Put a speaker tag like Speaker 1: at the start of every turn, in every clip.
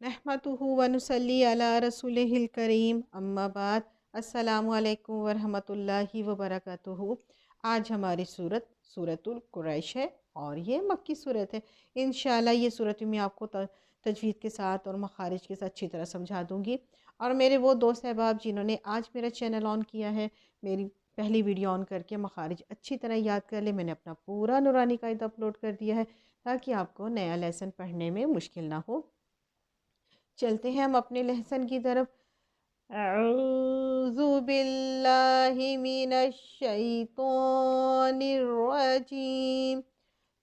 Speaker 1: नहमदुहु व नुसल्ली अला रसूलिहिल करीम अम्मा बाद अस्सलामु अलैकुम व रहमतुल्लाहि व बरकातुहू। आज हमारी सूरत सूरतुल कुरैश है और ये मक्की सूरत है। इंशाल्लाह ये सूरत मैं आपको तजवीद के साथ और मखारिज के साथ अच्छी तरह समझा दूँगी। और मेरे वो दोस्त अहबाब जिन्होंने आज मेरा चैनल ऑन किया है, मेरी पहली वीडियो ऑन करके मखारिज अच्छी तरह याद कर ले, मैंने अपना पूरा नूरानी कायदा अपलोड कर दिया है ताकि आपको नया लेसन पढ़ने में मुश्किल ना हो। चलते हैं हम अपने लेसन की तरफ। अऊज़ु बिल्लाहि मिनश शैतानिर रजीम।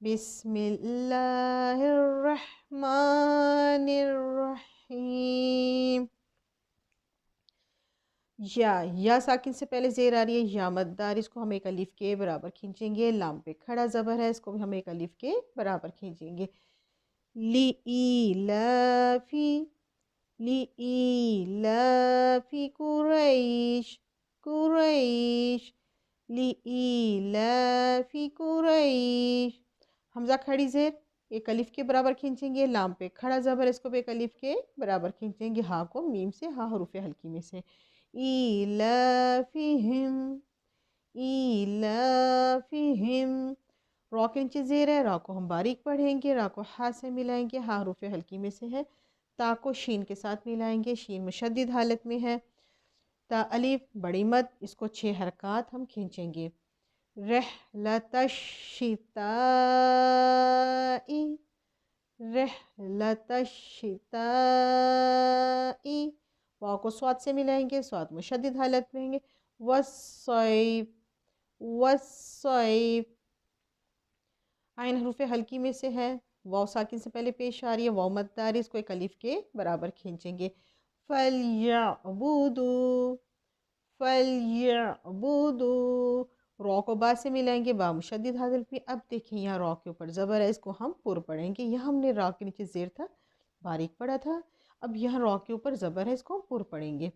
Speaker 1: बिस्मिल्लाहिर रहमानिर रहीम। या साकिन से पहले जेर आ रही है, या मद्दार, इसको हम एक अलिफ के बराबर खींचेंगे। लाम पे खड़ा ज़बर है, इसको भी हम एक अलिफ के बराबर खींचेंगे। ली लाफी लिईलाफी कुरैश कुरैश लिईलाफी कुरैश। हमजा खड़ी जेर एक अलिफ के बराबर खींचेंगे। लाम पे खड़ा ज़बर, इसको भी एक अलिफ के बराबर खींचेंगे। हा को मीम से, हा हरूफ हल्की में से। ईलाफिहिम ईलाफिहिम। रॉ के नीचे जेर है, रॉ को हम बारीक पढ़ेंगे। रा को हा से मिलाएंगे, हा हरूफ हल्की में से है। ता को शीन के साथ मिलाएंगे, शीन मुशद्दिद हालत में है। ता अलिफ बड़ी मद, इसको 6 हरकात हम खींचेंगे। रहलतशिताई रहलतशिताई। वाव को स्वाद से मिलाएंगे, स्वाद मुशद्दिद हालत में होंगे। वस्सैफ वस्सैफ। आइन हरूफ हल्की में से है, वाव साकिन से पहले पेश आ रही है, वाव मद्दार, इसको एक अलिफ के बराबर खींचेंगे। फलयअबुदू फलयअबुदू। रॉ को बा से मिलाएंगे, बा मुशद्दिद हालत में। अब देखिए यहाँ रॉ के ऊपर ज़बर है, इसको हम पुर पढ़ेंगे। यहाँ हमने रॉ के नीचे जेर था, बारीक पढ़ा था। अब यहाँ रॉ के ऊपर ज़बर है, इसको हम पुर पढ़ेंगे।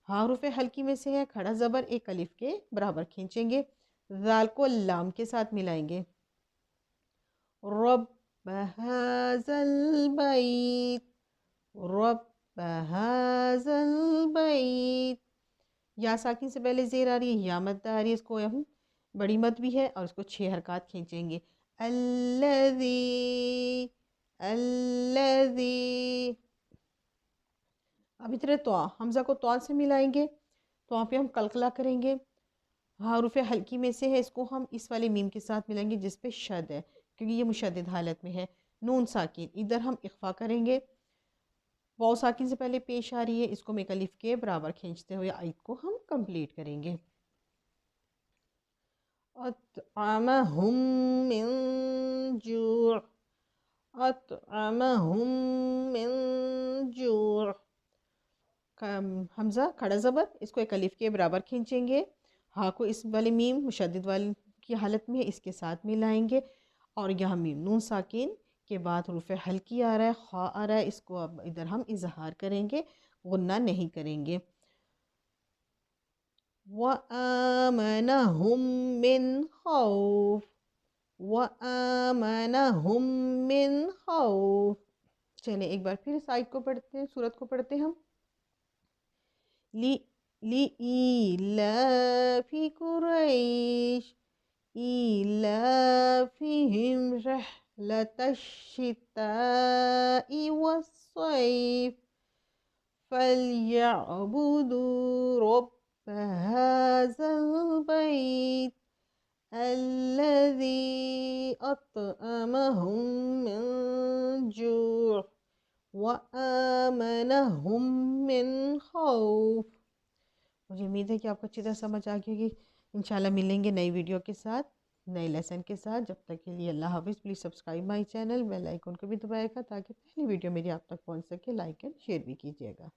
Speaker 1: हाँ हरूफ हल्की में से है, खड़ा ज़बर, एक अलिफ के बराबर खींचेंगे। जाल को लाम के साथ मिलाएंगे। रब्ब हाज़ल बैत रब्ब हाज़ल बैत। या साकिन से पहले जेर आ रही है, या मद आ रही है, इसको हम बड़ी मद भी है और इसको 6 हरकात खींचेंगे। अल्लज़ी अल्लज़ी। अब इधर तो हमज़ा को तो से मिलाएंगे, तो पे हम कलकला करेंगे। हाँ हरूफ हल्की में से है, इसको हम इस वाले मीम के साथ मिलाएंगे जिस पे शद है, क्योंकि ये मुशद्दिद हालत में है। नून साकिन, इधर हम इख्फा करेंगे। वाव साकिन से पहले पेश आ रही है, इसको हम एक अलिफ के बराबर खींचते हुए आयत को हम कंप्लीट करेंगे। अतअमहुम मिन जू' अतअमहुम मिन जू'। हमज़ा खड़ा ज़बर, इसको एक अलिफ के बराबर खींचेंगे। हा को इस वाले मीम मुशद्दिद वाली की हालत में है, इसके साथ मिलाएंगे। और यहाँ मीम नून साकिन के बाद हरूफ हल्की आ रहा है, खा आ रहा है, इसको अब इधर हम इजहार करेंगे, गुन्ना नहीं करेंगे। वआमनहुम मिन खौफ वआमनहुम मिन खौफ। चलिए एक बार फिर इस आयत को पढ़ते हैं, सूरत को पढ़ते हैं हम। लिईलाफी कुरैश ईलाफिहिम रहलतश्शिताइ वस्सैफ फलयअबुदू रब्ब हाज़ल बैत अल्लज़ी अतअमहुम मिन जू' वआमनहुम मिन खौफ। मुझे उम्मीद है कि आपको अच्छी तरह समझ आ गई होगी। इंशाल्लाह मिलेंगे नई वीडियो के साथ, नए लेसन के साथ। जब तक के लिए अल्लाह हाफ़िज़। Please subscribe my channel, bell icon को भी दबाएगा ताकि पहली वीडियो मेरी आप तक पहुंच सके। लाइक एंड शेयर भी कीजिएगा।